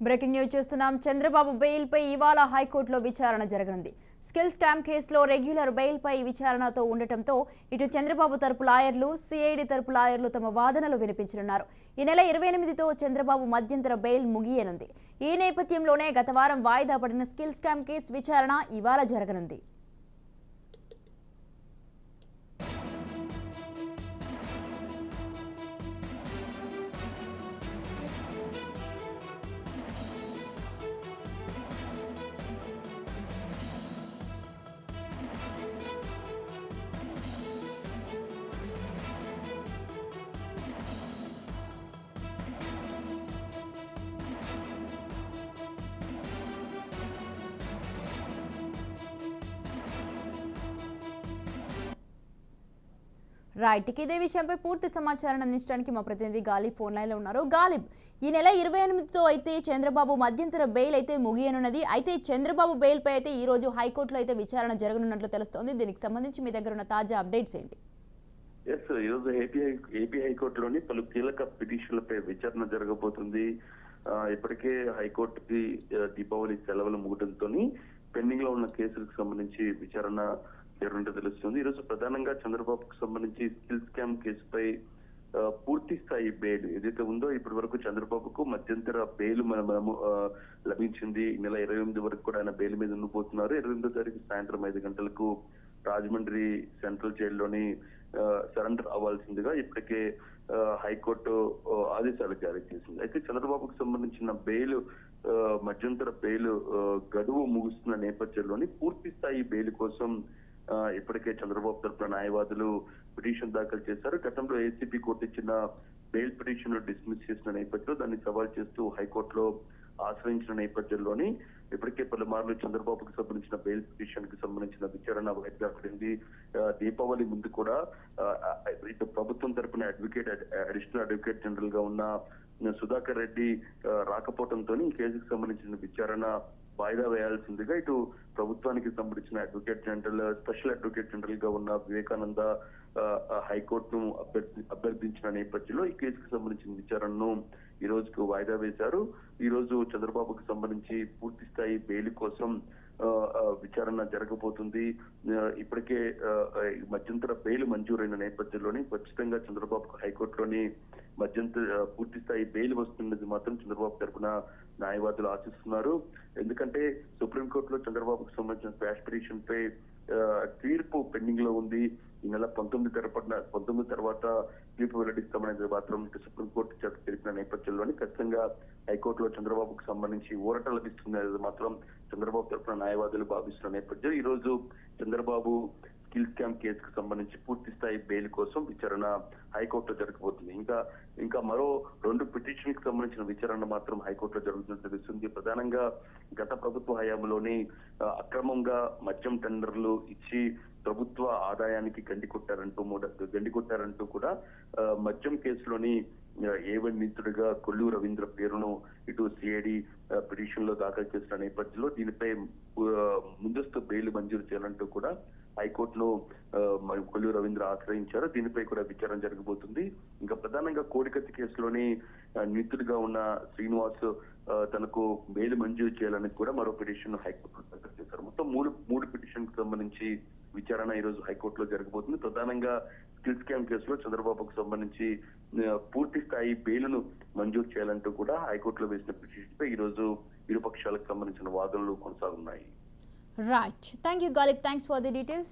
Breaking news చూస్తున్నాం. Chandrababu bail పై ఇవాళ హైకోర్టులో విచారణ జరగనుంది. స్కిల్ స్కామ్ కేసులో రెగ్యులర్ బెయిల్ పై విచారణతో ఉండటంతో ఇటు చంద్రబాబు తరపు లాయర్లు, సిఐడి తరపు లాయర్లు తమ వాదనలు వినిపించనున్నారు. ఈ నెల 28తో చంద్రబాబు మధ్యంతర బెయిల్ ముగియనుంది. ఈ నేపథ్యంలోనే గత వారం వాయిదా పడిన స్కిల్ స్కామ్ కేసు విచారణ ఇవాళ జరగనుంది. రైట్, ఇదే విషయంపై పూర్తి సమాచారాన్ని అందించడానికి మా ప్రతినిధి గాలిబ్ ఫోన్ లైన్లో ఉన్నారు. గాలిబ్, ఈ నెల 28తో అయితే చంద్రబాబు మధ్యంతర బెయిల్ అయితే ముగియనున్నది. అయితే చంద్రబాబు బెయిల్ పై అయితే ఈ రోజు హైకోర్టులో అయితే విచారణ జరగనున్నట్లు తెలుస్తోంది. దీనికి సంబంధించి మీ దగ్గర ఉన్న తాజా అప్డేట్స్ ఏంటి? ఈరోజు ఏపీ హైకోర్టులోని పలు కీలక పిటిషన్లపై విచారణ జరగబోతుంది. ఇప్పటికే హైకోర్టుకి దీపావళి సెలవులు ముగడంతో పెండింగ్ లో ఉన్న కేసులకు సంబంధించి విచారణ జరుగుతుంటే తెలుస్తుంది. ఈరోజు ప్రధానంగా చంద్రబాబుకు సంబంధించి స్కిల్ స్కామ్ కేసుపై పూర్తి స్థాయి బెయిల్ ఏదైతే ఉందో ఇప్పటి వరకు చంద్రబాబుకు మధ్యంతర బెయిల్ మనము లభించింది. ఈ నెల 28 వరకు కూడా ఆయన బెయిల్ మీద ఉండిపోతున్నారు. 28వ తారీఖు సాయంత్రం 5 గంటలకు రాజమండ్రి సెంట్రల్ జైల్లోని సరెండర్ అవ్వాల్సిందిగా ఇప్పటికే హైకోర్టు ఆదేశాలు జారీ చేసింది. అయితే చంద్రబాబుకు సంబంధించిన బెయిల్ మధ్యంతర బెయిల్ గడువు ముగుస్తున్న నేపథ్యంలోని పూర్తి స్థాయి బెయిల్ కోసం ఇప్పటికే చంద్రబాబు తరపున న్యాయవాదులు పిటిషన్ దాఖలు చేశారు. గతంలో ఏసీబీ కోర్టు ఇచ్చిన బెయిల్ పిటిషన్ డిస్మిస్ చేసిన నేపథ్యంలో దాన్ని సవాల్ చేస్తూ హైకోర్టులో ఆశ్రయించిన నేపథ్యంలోని ఇప్పటికే పలుమార్లు చంద్రబాబుకు సంబంధించిన బెయిల్ పిటిషన్ కి సంబంధించిన విచారణ వాయిదా పడింది. దీపావళి ముందు కూడా ఇటు ప్రభుత్వం తరపున అడిషనల్ అడ్వకేట్ జనరల్ గా ఉన్న సుధాకర్ రెడ్డి రాకపోవడంతో ఈ కేసుకు సంబంధించిన విచారణ వాయిదా వేయాల్సిందిగా ఇటు ప్రభుత్వానికి సంబంధించిన స్పెషల్ అడ్వకేట్ జనరల్ గా ఉన్న వివేకానంద హైకోర్టును అభ్యర్థించిన నేపథ్యంలో ఈ కేసుకు సంబంధించిన విచారణను ఈ రోజుకు వాయిదా వేశారు. ఈ రోజు చంద్రబాబుకు సంబంధించి పూర్తి స్థాయి బెయిల్ కోసం విచారణ జరగబోతుంది. ఇప్పటికే మధ్యంతర బెయిల్ మంజూరైన నేపథ్యంలోని ఖచ్చితంగా చంద్రబాబుకు హైకోర్టులోని పూర్తి స్థాయి బెయిల్ వస్తున్నది మాత్రం చంద్రబాబు తరఫున న్యాయవాదులు ఆశిస్తున్నారు. ఎందుకంటే సుప్రీంకోర్టులో చంద్రబాబుకు సంబంధించిన క్వాష్ పిటిషన్ పై తీర్పు పెండింగ్ లో ఉంది. ఈ నెల 19 తర్వాత తీర్పు వెల్లడిస్తామనేది మాత్రం సుప్రీంకోర్టు తెలిపిన నేపథ్యంలోని ఖచ్చితంగా హైకోర్టులో చంద్రబాబుకు సంబంధించి ఊరట లభిస్తుంది మాత్రం చంద్రబాబు తరఫున న్యాయవాదులు భావిస్తున్న నేపథ్యం ఈ రోజు చంద్రబాబు స్కిల్ స్కామ్ కేసుకు సంబంధించి పూర్తి స్థాయి బెయిల్ కోసం విచారణ హైకోర్టులో జరగబోతుంది. ఇంకా మరో 2 పిటిషన్ కి సంబంధించిన విచారణ మాత్రం హైకోర్టులో జరుగుతున్నట్టు తెలుస్తుంది. ప్రధానంగా గత ప్రభుత్వ హయాంలోని అక్రమంగా మద్యం టెండర్లు ఇచ్చి ప్రభుత్వ ఆదాయానికి గండి కొట్టారంటూ కూడా మద్యం కేసులోని ఏవన్ నిందితుడిగా కొల్లు రవీంద్ర పేరును ఇటు సిఐడి పిటిషన్ లో దాఖలు చేసిన నేపథ్యంలో దీనిపై ముందస్తు బెయిల్ మంజూరు చేయాలంటూ కూడా హైకోర్టులో కొల్లు రవీంద్ర ఆశ్రయించారు. దీనిపై కూడా విచారణ జరగబోతుంది. ఇంకా ప్రధానంగా కోడికత్తి కేసులోని నిందితుడిగా ఉన్న శ్రీనివాస్ తనకు బెయిల్ మంజూరు చేయాలని కూడా మరో పిటిషన్ హైకోర్టులో దాఖలు చేశారు. మొత్తం మూడు పిటిషన్ కు సంబంధించి విచారణ ఈ రోజు హైకోర్టులో జరగబోతుంది. ప్రధానంగా స్కిల్ స్కామ్ కేసులో చంద్రబాబుకు సంబంధించి పూర్తి స్థాయి బెయిల్ను మంజూరు చేయాలంటూ కూడా హైకోర్టులో వేసిన పిటిషన్ పై ఈ రోజు ఇరుపక్షాలకు సంబంధించిన వాదనలు కొనసాగున్నాయి. Right. Thank you, Galib. Thanks for the details.